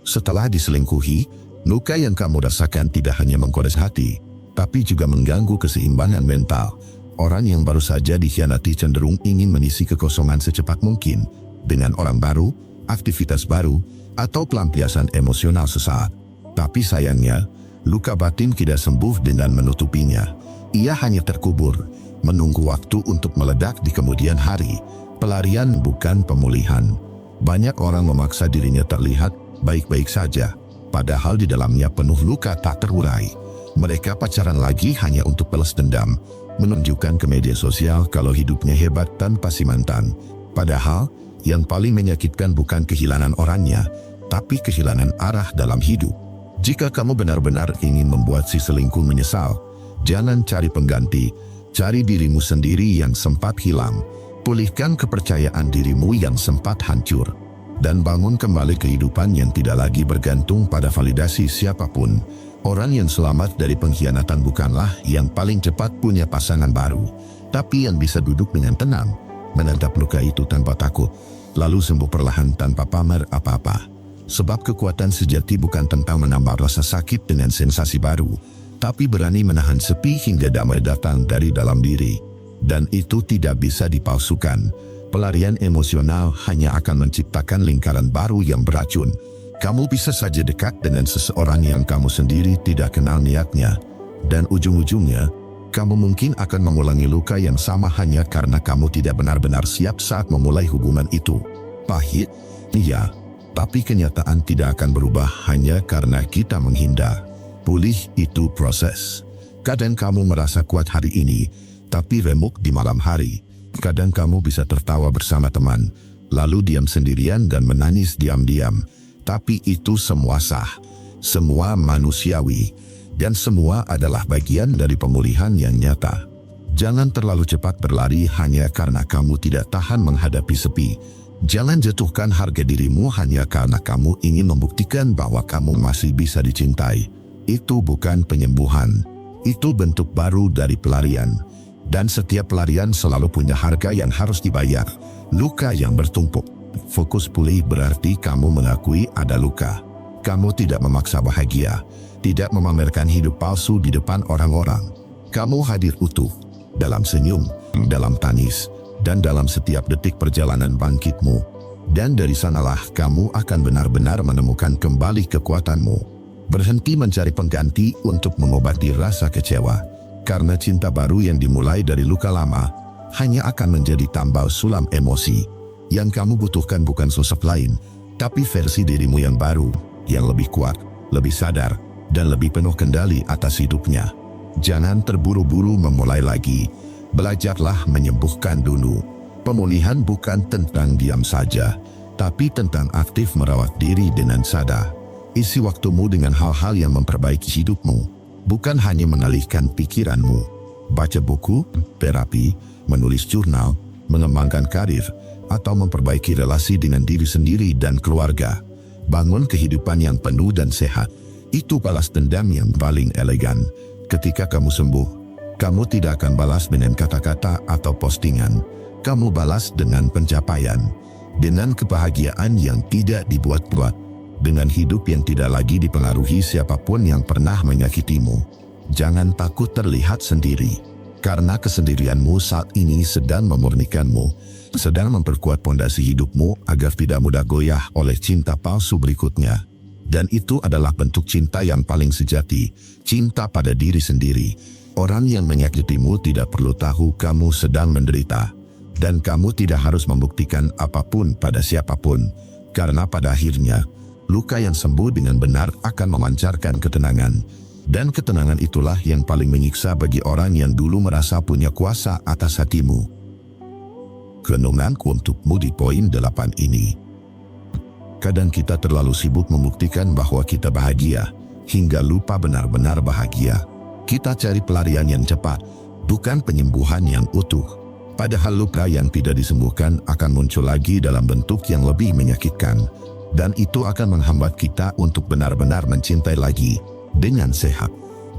Setelah diselingkuhi, luka yang kamu rasakan tidak hanya menggores hati, tapi juga mengganggu keseimbangan mental. Orang yang baru saja dikhianati cenderung ingin mengisi kekosongan secepat mungkin dengan orang baru, aktivitas baru, atau pelampiasan emosional sesaat. Tapi sayangnya, luka batin tidak sembuh dengan menutupinya. Ia hanya terkubur, menunggu waktu untuk meledak di kemudian hari. Pelarian bukan pemulihan. Banyak orang memaksa dirinya terlihat baik-baik saja, padahal di dalamnya penuh luka tak terurai. Mereka pacaran lagi hanya untuk balas dendam, menunjukkan ke media sosial kalau hidupnya hebat tanpa si mantan. Padahal, yang paling menyakitkan bukan kehilangan orangnya, tapi kehilangan arah dalam hidup. Jika kamu benar-benar ingin membuat si selingkuh menyesal, jangan cari pengganti, cari dirimu sendiri yang sempat hilang. Pulihkan kepercayaan dirimu yang sempat hancur, dan bangun kembali kehidupan yang tidak lagi bergantung pada validasi siapapun. Orang yang selamat dari pengkhianatan bukanlah yang paling cepat punya pasangan baru, tapi yang bisa duduk dengan tenang, menatap luka itu tanpa takut, lalu sembuh perlahan tanpa pamer apa-apa. Sebab kekuatan sejati bukan tentang menambah rasa sakit dengan sensasi baru, tapi berani menahan sepi hingga damai datang dari dalam diri. Dan itu tidak bisa dipalsukan. Pelarian emosional hanya akan menciptakan lingkaran baru yang beracun. Kamu bisa saja dekat dengan seseorang yang kamu sendiri tidak kenal niatnya, dan ujung-ujungnya, kamu mungkin akan mengulangi luka yang sama hanya karena kamu tidak benar-benar siap saat memulai hubungan itu. Pahit, iya, tapi kenyataan tidak akan berubah hanya karena kita menghindar. Pulih itu proses. Kadang kamu merasa kuat hari ini, tapi remuk di malam hari. Kadang kamu bisa tertawa bersama teman, lalu diam sendirian dan menangis diam-diam. Tapi itu semua sah, semua manusiawi, dan semua adalah bagian dari pemulihan yang nyata. Jangan terlalu cepat berlari hanya karena kamu tidak tahan menghadapi sepi. Jangan jatuhkan harga dirimu hanya karena kamu ingin membuktikan bahwa kamu masih bisa dicintai. Itu bukan penyembuhan. Itu bentuk baru dari pelarian. Dan setiap pelarian selalu punya harga yang harus dibayar. Luka yang bertumpuk. Fokus pulih berarti kamu mengakui ada luka. Kamu tidak memaksa bahagia. Tidak memamerkan hidup palsu di depan orang-orang. Kamu hadir utuh. Dalam senyum, dalam tangis, dan dalam setiap detik perjalanan bangkitmu. Dan dari sanalah kamu akan benar-benar menemukan kembali kekuatanmu. Berhenti mencari pengganti untuk mengobati rasa kecewa. Karena cinta baru yang dimulai dari luka lama hanya akan menjadi tambal sulam emosi. Yang kamu butuhkan bukan sosok lain, tapi versi dirimu yang baru, yang lebih kuat, lebih sadar, dan lebih penuh kendali atas hidupnya. Jangan terburu-buru memulai lagi. Belajarlah menyembuhkan dulu. Pemulihan bukan tentang diam saja, tapi tentang aktif merawat diri dengan sadar. Isi waktumu dengan hal-hal yang memperbaiki hidupmu, bukan hanya mengalihkan pikiranmu. Baca buku, terapi, menulis jurnal, mengembangkan karir, atau memperbaiki relasi dengan diri sendiri dan keluarga. Bangun kehidupan yang penuh dan sehat. Itu balas dendam yang paling elegan. Ketika kamu sembuh, kamu tidak akan balas dengan kata-kata atau postingan. Kamu balas dengan pencapaian, dengan kebahagiaan yang tidak dibuat-buat, dengan hidup yang tidak lagi dipengaruhi siapapun yang pernah menyakitimu. Jangan takut terlihat sendiri, karena kesendirianmu saat ini sedang memurnikanmu, sedang memperkuat pondasi hidupmu agar tidak mudah goyah oleh cinta palsu berikutnya. Dan itu adalah bentuk cinta yang paling sejati, cinta pada diri sendiri. Orang yang menyakitimu tidak perlu tahu kamu sedang menderita, dan kamu tidak harus membuktikan apapun pada siapapun, karena pada akhirnya, luka yang sembuh dengan benar akan memancarkan ketenangan. Dan ketenangan itulah yang paling menyiksa bagi orang yang dulu merasa punya kuasa atas hatimu. Renunganku untukmu di poin 8 ini. Kadang kita terlalu sibuk membuktikan bahwa kita bahagia, hingga lupa benar-benar bahagia. Kita cari pelarian yang cepat, bukan penyembuhan yang utuh. Padahal luka yang tidak disembuhkan akan muncul lagi dalam bentuk yang lebih menyakitkan. Dan itu akan menghambat kita untuk benar-benar mencintai lagi dengan sehat.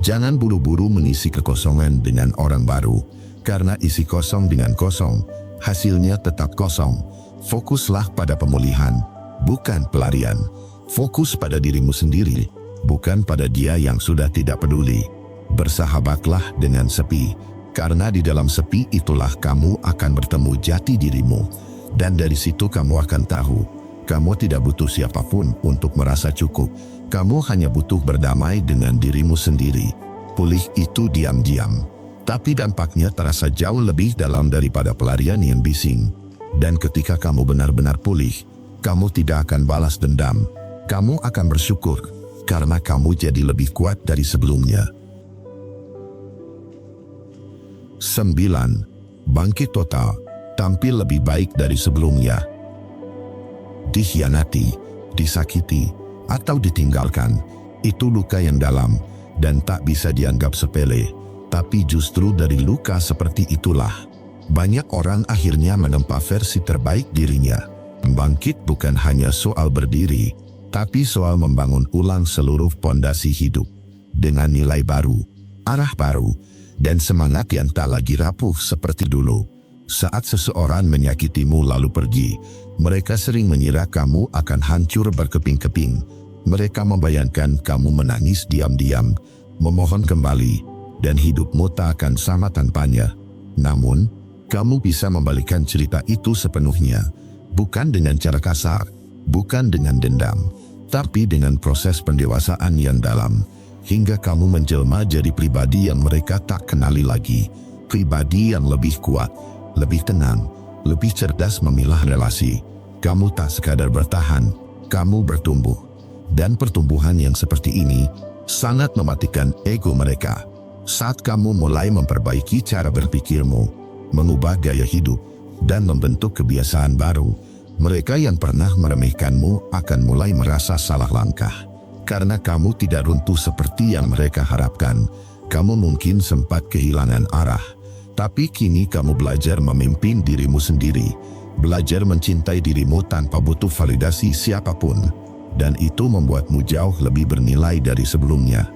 Jangan buru-buru mengisi kekosongan dengan orang baru, karena isi kosong dengan kosong, hasilnya tetap kosong. Fokuslah pada pemulihan, bukan pelarian. Fokus pada dirimu sendiri, bukan pada dia yang sudah tidak peduli. Bersahabatlah dengan sepi, karena di dalam sepi itulah kamu akan bertemu jati dirimu. Dan dari situ kamu akan tahu, kamu tidak butuh siapapun untuk merasa cukup. Kamu hanya butuh berdamai dengan dirimu sendiri. Pulih itu diam-diam, tapi dampaknya terasa jauh lebih dalam daripada pelarian yang bising. Dan ketika kamu benar-benar pulih, kamu tidak akan balas dendam. Kamu akan bersyukur, karena kamu jadi lebih kuat dari sebelumnya. 9. Bangkit total, tampil lebih baik dari sebelumnya. Dikhianati, disakiti, atau ditinggalkan, itu luka yang dalam dan tak bisa dianggap sepele. Tapi justru dari luka seperti itulah, banyak orang akhirnya menempa versi terbaik dirinya. Bangkit bukan hanya soal berdiri, tapi soal membangun ulang seluruh pondasi hidup. Dengan nilai baru, arah baru, dan semangat yang tak lagi rapuh seperti dulu. Saat seseorang menyakitimu lalu pergi, mereka sering mengira kamu akan hancur berkeping-keping. Mereka membayangkan kamu menangis diam-diam, memohon kembali, dan hidupmu tak akan sama tanpanya. Namun, kamu bisa membalikkan cerita itu sepenuhnya, bukan dengan cara kasar, bukan dengan dendam, tapi dengan proses pendewasaan yang dalam, hingga kamu menjelma jadi pribadi yang mereka tak kenali lagi, pribadi yang lebih kuat, lebih tenang, lebih cerdas memilah relasi. Kamu tak sekadar bertahan, kamu bertumbuh. Dan pertumbuhan yang seperti ini sangat mematikan ego mereka. Saat kamu mulai memperbaiki cara berpikirmu, mengubah gaya hidup, dan membentuk kebiasaan baru, mereka yang pernah meremehkanmu akan mulai merasa salah langkah. Karena kamu tidak runtuh seperti yang mereka harapkan, kamu mungkin sempat kehilangan arah. Tapi kini kamu belajar memimpin dirimu sendiri, belajar mencintai dirimu tanpa butuh validasi siapapun. Dan itu membuatmu jauh lebih bernilai dari sebelumnya.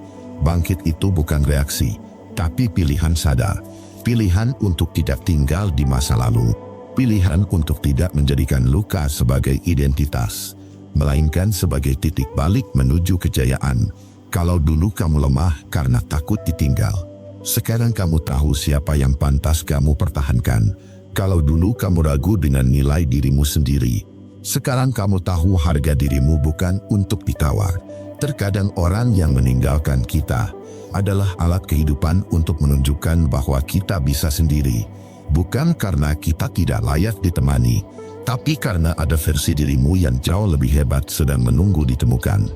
Bangkit itu bukan reaksi, tapi pilihan sadar. Pilihan untuk tidak tinggal di masa lalu. Pilihan untuk tidak menjadikan luka sebagai identitas, melainkan sebagai titik balik menuju kejayaan. Kalau dulu kamu lemah karena takut ditinggal, sekarang kamu tahu siapa yang pantas kamu pertahankan. Kalau dulu kamu ragu dengan nilai dirimu sendiri, sekarang kamu tahu harga dirimu bukan untuk ditawar. Terkadang orang yang meninggalkan kita adalah alat kehidupan untuk menunjukkan bahwa kita bisa sendiri. Bukan karena kita tidak layak ditemani, tapi karena ada versi dirimu yang jauh lebih hebat sedang menunggu ditemukan.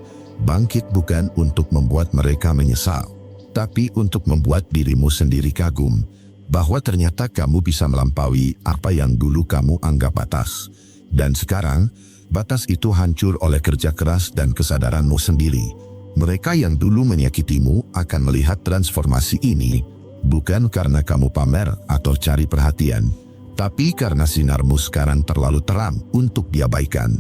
Bangkit bukan untuk membuat mereka menyesal, tapi untuk membuat dirimu sendiri kagum bahwa ternyata kamu bisa melampaui apa yang dulu kamu anggap batas. Dan sekarang, batas itu hancur oleh kerja keras dan kesadaranmu sendiri. Mereka yang dulu menyakitimu akan melihat transformasi ini, bukan karena kamu pamer atau cari perhatian, tapi karena sinarmu sekarang terlalu terang untuk diabaikan.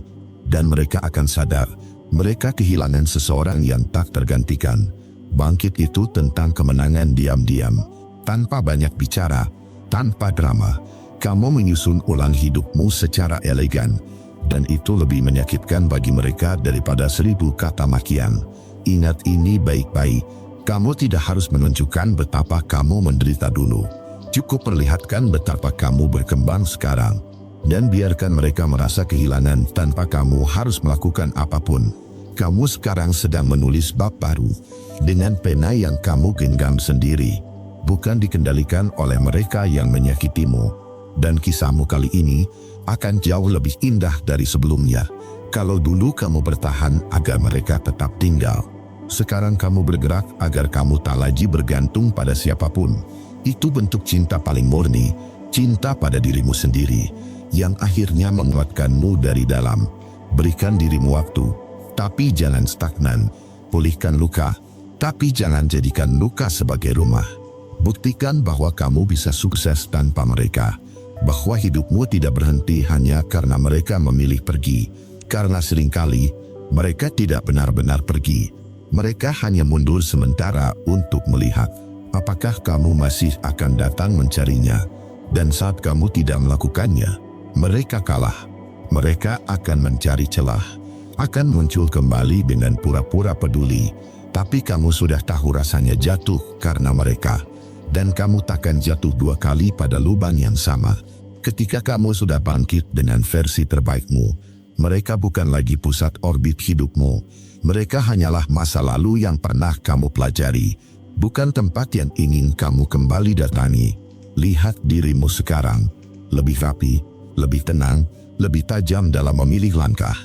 Dan mereka akan sadar, mereka kehilangan seseorang yang tak tergantikan. Bangkit itu tentang kemenangan diam-diam, tanpa banyak bicara, tanpa drama. Kamu menyusun ulang hidupmu secara elegan, dan itu lebih menyakitkan bagi mereka daripada 1000 kata makian. Ingat ini baik-baik, kamu tidak harus menunjukkan betapa kamu menderita dulu. Cukup perlihatkan betapa kamu berkembang sekarang, dan biarkan mereka merasa kehilangan tanpa kamu harus melakukan apapun. Kamu sekarang sedang menulis bab baru, dengan pena yang kamu genggam sendiri, bukan dikendalikan oleh mereka yang menyakitimu. Dan kisahmu kali ini akan jauh lebih indah dari sebelumnya. Kalau dulu kamu bertahan agar mereka tetap tinggal, sekarang kamu bergerak agar kamu tak lagi bergantung pada siapapun. Itu bentuk cinta paling murni, cinta pada dirimu sendiri, yang akhirnya menguatkanmu dari dalam. Berikan dirimu waktu, tapi jangan stagnan. Pulihkan luka, tapi jangan jadikan luka sebagai rumah. Buktikan bahwa kamu bisa sukses tanpa mereka, bahwa hidupmu tidak berhenti hanya karena mereka memilih pergi. Karena seringkali mereka tidak benar-benar pergi. Mereka hanya mundur sementara untuk melihat apakah kamu masih akan datang mencarinya. Dan saat kamu tidak melakukannya, mereka kalah. Mereka akan mencari celah, akan muncul kembali dengan pura-pura peduli. Tapi kamu sudah tahu rasanya jatuh karena mereka. Dan kamu takkan jatuh 2 kali pada lubang yang sama. Ketika kamu sudah bangkit dengan versi terbaikmu, mereka bukan lagi pusat orbit hidupmu. Mereka hanyalah masa lalu yang pernah kamu pelajari, bukan tempat yang ingin kamu kembali datangi. Lihat dirimu sekarang, lebih rapi, lebih tenang, lebih tajam dalam memilih langkah.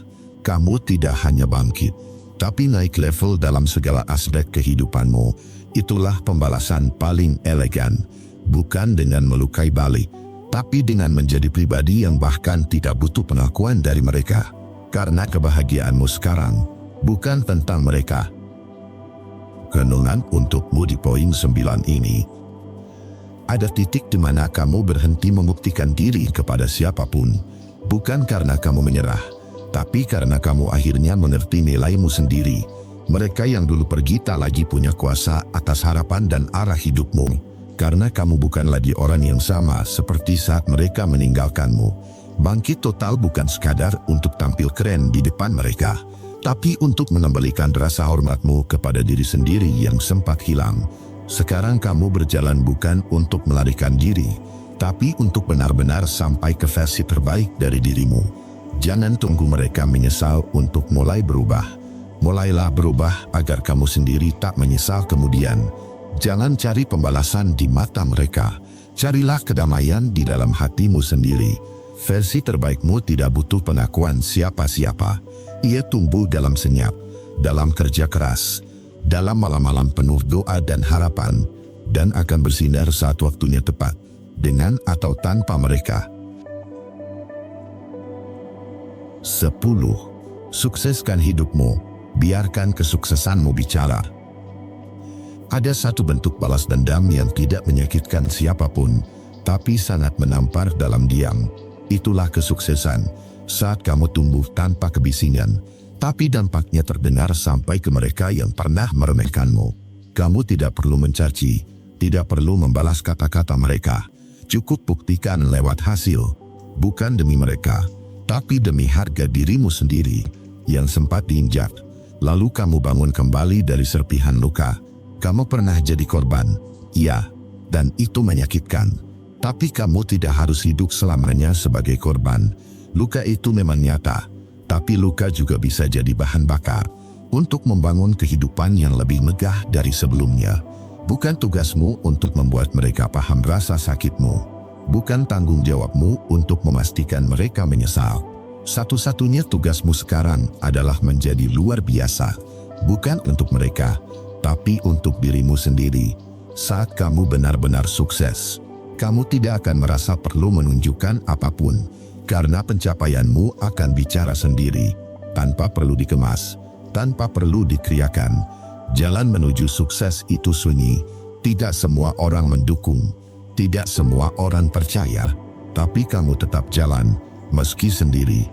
Kamu tidak hanya bangkit, tapi naik level dalam segala aspek kehidupanmu. Itulah pembalasan paling elegan, bukan dengan melukai balik, tapi dengan menjadi pribadi yang bahkan tidak butuh pengakuan dari mereka. Karena kebahagiaanmu sekarang bukan tentang mereka. Renungan untukmu di poin 9 ini. Ada titik di mana kamu berhenti membuktikan diri kepada siapapun, bukan karena kamu menyerah, tapi karena kamu akhirnya mengerti nilaimu sendiri. Mereka yang dulu pergi tak lagi punya kuasa atas harapan dan arah hidupmu, karena kamu bukan lagi orang yang sama seperti saat mereka meninggalkanmu. Bangkit total bukan sekadar untuk tampil keren di depan mereka, tapi untuk mengembalikan rasa hormatmu kepada diri sendiri yang sempat hilang. Sekarang kamu berjalan bukan untuk melarikan diri, tapi untuk benar-benar sampai ke versi terbaik dari dirimu. Jangan tunggu mereka menyesal untuk mulai berubah. Mulailah berubah agar kamu sendiri tak menyesal kemudian. Jangan cari pembalasan di mata mereka. Carilah kedamaian di dalam hatimu sendiri. Versi terbaikmu tidak butuh pengakuan siapa-siapa. Ia tumbuh dalam senyap, dalam kerja keras, dalam malam-malam penuh doa dan harapan, dan akan bersinar saat waktunya tepat, dengan atau tanpa mereka. 10. Sukseskan hidupmu, biarkan kesuksesanmu bicara. Ada satu bentuk balas dendam yang tidak menyakitkan siapapun, tapi sangat menampar dalam diam. Itulah kesuksesan, saat kamu tumbuh tanpa kebisingan, tapi dampaknya terdengar sampai ke mereka yang pernah meremehkanmu. Kamu tidak perlu mencaci, tidak perlu membalas kata-kata mereka. Cukup buktikan lewat hasil, bukan demi mereka, tapi demi harga dirimu sendiri yang sempat diinjak. Lalu kamu bangun kembali dari serpihan luka. Kamu pernah jadi korban, iya, dan itu menyakitkan. Tapi kamu tidak harus hidup selamanya sebagai korban. Luka itu memang nyata, tapi luka juga bisa jadi bahan bakar untuk membangun kehidupan yang lebih megah dari sebelumnya. Bukan tugasmu untuk membuat mereka paham rasa sakitmu. Bukan tanggung jawabmu untuk memastikan mereka menyesal. Satu-satunya tugasmu sekarang adalah menjadi luar biasa. Bukan untuk mereka, tapi untuk dirimu sendiri. Saat kamu benar-benar sukses, kamu tidak akan merasa perlu menunjukkan apapun, karena pencapaianmu akan bicara sendiri, tanpa perlu dikemas, tanpa perlu dikriakan. Jalan menuju sukses itu sunyi. Tidak semua orang mendukung, tidak semua orang percaya, tapi kamu tetap jalan, meski sendiri.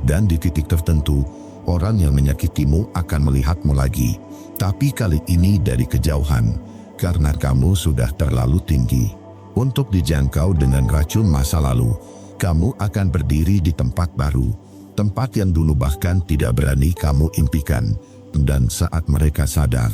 Dan di titik tertentu, orang yang menyakitimu akan melihatmu lagi, tapi kali ini dari kejauhan, karena kamu sudah terlalu tinggi untuk dijangkau dengan racun masa lalu. Kamu akan berdiri di tempat baru, tempat yang dulu bahkan tidak berani kamu impikan. Dan saat mereka sadar,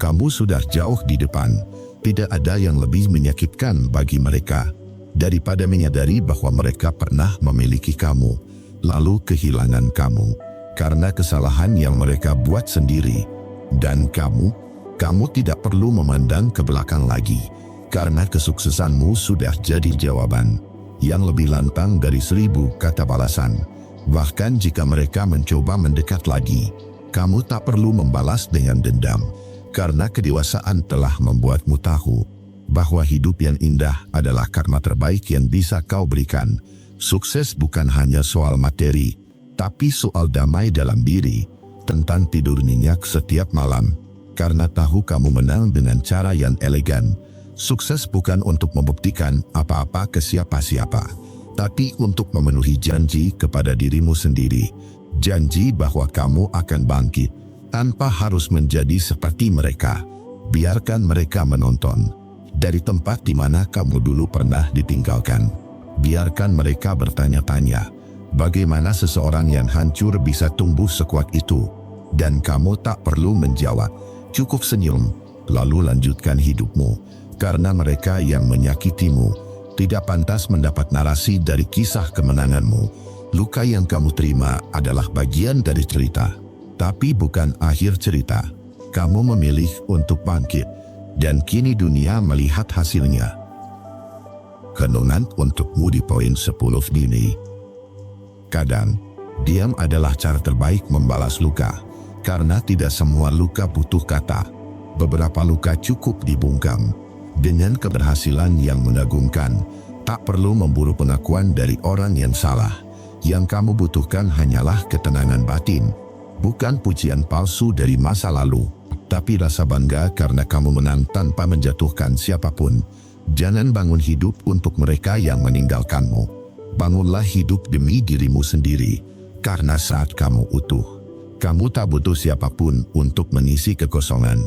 kamu sudah jauh di depan, tidak ada yang lebih menyakitkan bagi mereka daripada menyadari bahwa mereka pernah memiliki kamu, lalu kehilangan kamu karena kesalahan yang mereka buat sendiri. Dan kamu tidak perlu memandang ke belakang lagi, karena kesuksesanmu sudah jadi jawaban yang lebih lantang dari 1000 kata balasan. Bahkan jika mereka mencoba mendekat lagi, kamu tak perlu membalas dengan dendam, karena kedewasaan telah membuatmu tahu bahwa hidup yang indah adalah karma terbaik yang bisa kau berikan. Sukses bukan hanya soal materi, tapi soal damai dalam diri, tentang tidur nyenyak setiap malam, karena tahu kamu menang dengan cara yang elegan. Sukses bukan untuk membuktikan apa-apa ke siapa-siapa, tapi untuk memenuhi janji kepada dirimu sendiri. Janji bahwa kamu akan bangkit, tanpa harus menjadi seperti mereka. Biarkan mereka menonton dari tempat di mana kamu dulu pernah ditinggalkan. Biarkan mereka bertanya-tanya, bagaimana seseorang yang hancur bisa tumbuh sekuat itu? Dan kamu tak perlu menjawab, cukup senyum, lalu lanjutkan hidupmu. Karena mereka yang menyakitimu tidak pantas mendapat narasi dari kisah kemenanganmu. Luka yang kamu terima adalah bagian dari cerita, tapi bukan akhir cerita. Kamu memilih untuk bangkit, dan kini dunia melihat hasilnya. Renungan untukmu di poin 10 ini. Kadang, diam adalah cara terbaik membalas luka, karena tidak semua luka butuh kata. Beberapa luka cukup dibungkam. Dengan keberhasilan yang mengagumkan, tak perlu memburu pengakuan dari orang yang salah. Yang kamu butuhkan hanyalah ketenangan batin, bukan pujian palsu dari masa lalu, tapi rasa bangga karena kamu menang tanpa menjatuhkan siapapun. Jangan bangun hidup untuk mereka yang meninggalkanmu. Bangunlah hidup demi dirimu sendiri, karena saat kamu utuh, kamu tak butuh siapapun untuk mengisi kekosongan.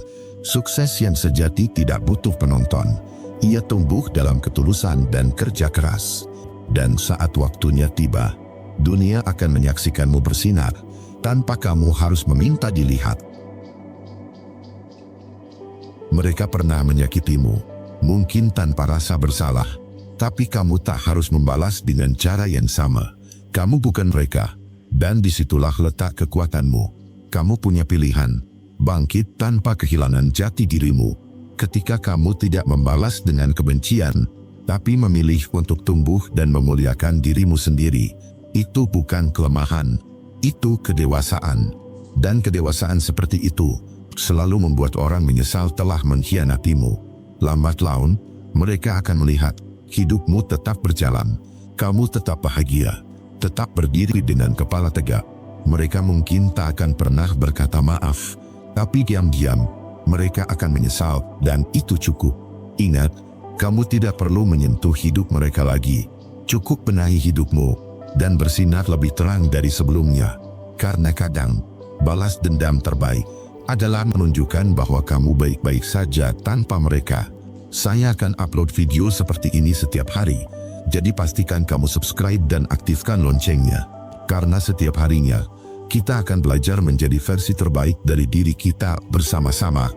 Sukses yang sejati tidak butuh penonton. Ia tumbuh dalam ketulusan dan kerja keras. Dan saat waktunya tiba, dunia akan menyaksikanmu bersinar, tanpa kamu harus meminta dilihat. Mereka pernah menyakitimu, mungkin tanpa rasa bersalah, tapi kamu tak harus membalas dengan cara yang sama. Kamu bukan mereka, dan disitulah letak kekuatanmu. Kamu punya pilihan, bangkit tanpa kehilangan jati dirimu. Ketika kamu tidak membalas dengan kebencian, tapi memilih untuk tumbuh dan memuliakan dirimu sendiri, itu bukan kelemahan, itu kedewasaan. Dan kedewasaan seperti itu selalu membuat orang menyesal telah mengkhianatimu. Lambat laun, mereka akan melihat hidupmu tetap berjalan, kamu tetap bahagia, tetap berdiri dengan kepala tegak. Mereka mungkin tak akan pernah berkata maaf, tapi diam-diam mereka akan menyesal dan itu cukup. Ingat, kamu tidak perlu menyentuh hidup mereka lagi. Cukup benahi hidupmu dan bersinar lebih terang dari sebelumnya. Karena kadang, balas dendam terbaik adalah menunjukkan bahwa kamu baik-baik saja tanpa mereka. Saya akan upload video seperti ini setiap hari, jadi pastikan kamu subscribe dan aktifkan loncengnya. Karena setiap harinya, kita akan belajar menjadi versi terbaik dari diri kita bersama-sama.